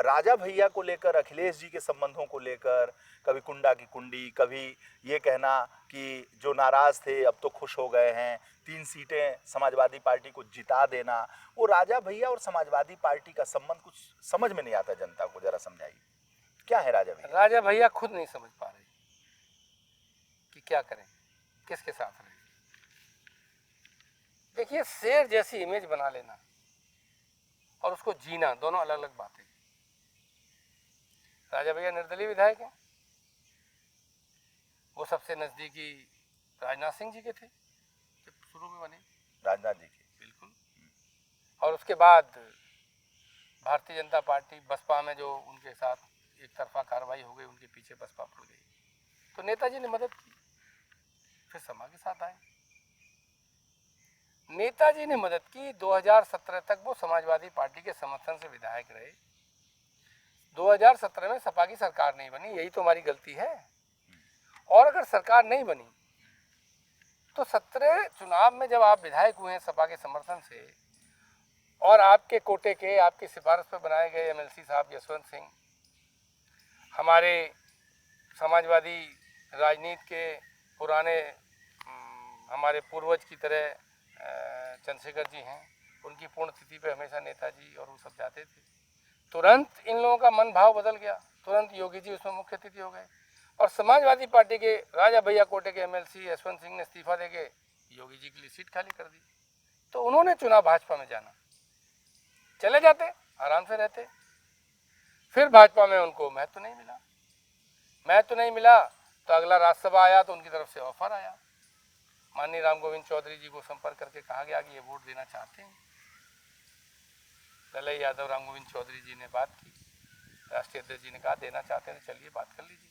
राजा भैया को लेकर, अखिलेश जी के संबंधों को लेकर, कभी कुंडा की कुंडी, कभी ये कहना कि जो नाराज थे अब तो खुश हो गए हैं, 3 सीटें समाजवादी पार्टी को जिता देना, वो राजा भैया और समाजवादी पार्टी का संबंध कुछ समझ में नहीं आता जनता को, जरा समझाइए क्या है राजा भैया? राजा भैया खुद नहीं समझ पा रहे कि क्या करें, किसके साथ रहें। देखिए, शेर जैसी इमेज बना लेना और उसको जीना, दोनों अलग अलग बातें। राजा भैया निर्दलीय विधायक हैं, वो सबसे नजदीकी राजनाथ सिंह जी के थे जब शुरू में बने, राजनाथ जी की, बिल्कुल। और उसके बाद भारतीय जनता पार्टी बसपा में जो उनके साथ एक तरफा कार्रवाई हो गई, उनके पीछे बसपा पड़ गई, तो नेताजी ने मदद की, फिर समा के साथ आए। नेताजी ने मदद की, 2017 तक वो समाजवादी पार्टी के समर्थन से विधायक रहे। 2017 में सपा की सरकार नहीं बनी, यही तो हमारी गलती है। और अगर सरकार नहीं बनी तो 17 चुनाव में जब आप विधायक हुए हैं सपा के समर्थन से, और आपके कोटे के, आपकी सिफारिश पर बनाए गए एमएलसी साहब यशवंत सिंह, हमारे समाजवादी राजनीति के पुराने हमारे पूर्वज की तरह चंद्रशेखर जी हैं, उनकी पुण्यतिथि पे हमेशा नेताजी और वो सब जाते थे। तुरंत इन लोगों का मन भाव बदल गया, तुरंत योगी जी उसमें मुख्य अतिथि हो गए, और समाजवादी पार्टी के राजा भैया कोटे के एमएलसी यशवंत सिंह ने इस्तीफा देके योगी जी के लिए सीट खाली कर दी। तो उन्होंने चुना भाजपा में जाना, चले जाते, आराम से रहते। फिर भाजपा में उनको महत्व नहीं मिला, महत्व नहीं मिला तो अगला राज्यसभा आया तो उनकी तरफ से ऑफर आया, माननीय राम गोविंद चौधरी जी को संपर्क करके कहा गया कि ये वोट देना चाहते हैं। ललई यादव, राम गोविंद चौधरी जी ने बात की, राष्ट्रीय अध्यक्ष जी ने कहा देना चाहते हैं तो चलिए बात कर लीजिए।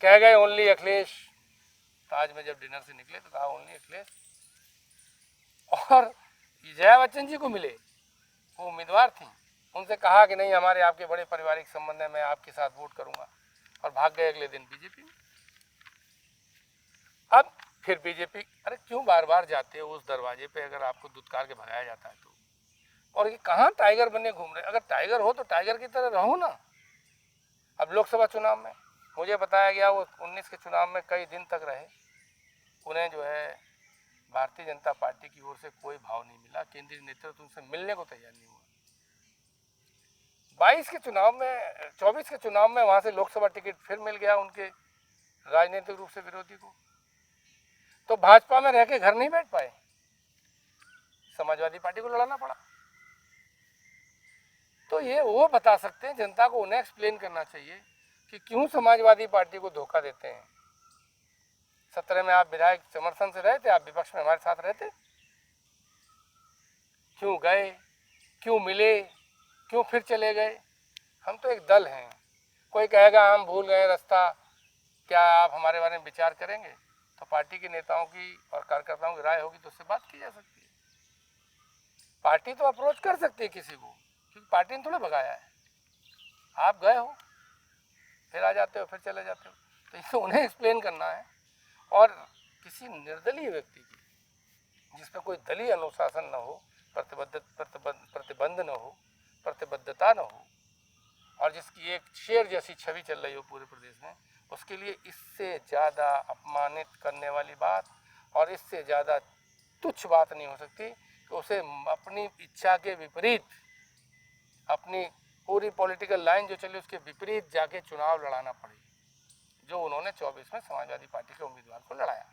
कह गए ओनली अखिलेश, ताज में जब डिनर से निकले तो कहा ओनली अखिलेश। और जया बच्चन जी को मिले, वो उम्मीदवार थी, उनसे कहा कि नहीं हमारे आपके बड़े पारिवारिक संबंध है, मैं आपके साथ वोट करूंगा, और भाग गए अगले दिन बीजेपी में। अब फिर बीजेपी, अरे क्यों बार बार जाते हो उस दरवाजे पे अगर आपको दुत्कार के भगाया जाता है तो? और ये कहाँ टाइगर बने घूम रहे? अगर टाइगर हो तो टाइगर की तरह रहो ना। अब लोकसभा चुनाव में मुझे बताया गया वो 19 के चुनाव में कई दिन तक रहे, उन्हें जो है भारतीय जनता पार्टी की ओर से कोई भाव नहीं मिला, केंद्रीय नेतृत्व उनसे मिलने को तैयार नहीं हुआ। 22 के चुनाव में, 24 के चुनाव में वहां से लोकसभा टिकट फिर मिल गया उनके राजनीतिक रूप से विरोधी को, तो भाजपा में रह के घर नहीं बैठ पाए, समाजवादी पार्टी को लड़ाना पड़ा। तो ये वो बता सकते हैं, जनता को उन्हें एक्सप्लेन करना चाहिए कि क्यों समाजवादी पार्टी को धोखा देते हैं। 17 में आप विधायक समर्थन से रहे थे, आप विपक्ष में हमारे साथ रहते, क्यों गए, क्यों मिले, क्यों फिर चले गए? हम तो एक दल हैं। कोई कहेगा हम भूल गए रास्ता, क्या आप हमारे बारे में विचार करेंगे? तो पार्टी के नेताओं की और कार्यकर्ताओं की राय होगी तो उससे बात की जा सकती है। पार्टी तो अप्रोच कर सकती है किसी को, क्योंकि पार्टी ने थोड़ा भगाया है। आप गए हो, फिर आ जाते हो, फिर चले जाते हो, तो इसे उन्हें एक्सप्लेन करना है। और किसी निर्दलीय व्यक्ति की, जिसमें कोई दलीय अनुशासन न हो, प्रतिबंध न हो, प्रतिबद्धता न हो, और जिसकी एक शेर जैसी छवि चल रही हो पूरे प्रदेश में, उसके लिए इससे ज़्यादा अपमानित करने वाली बात और इससे ज़्यादा तुच्छ बात नहीं हो सकती कि उसे अपनी इच्छा के विपरीत, अपनी पूरी पॉलिटिकल लाइन जो चली उसके विपरीत जाके चुनाव लड़ाना पड़े, जो उन्होंने 24 में समाजवादी पार्टी के उम्मीदवार को लड़ाया।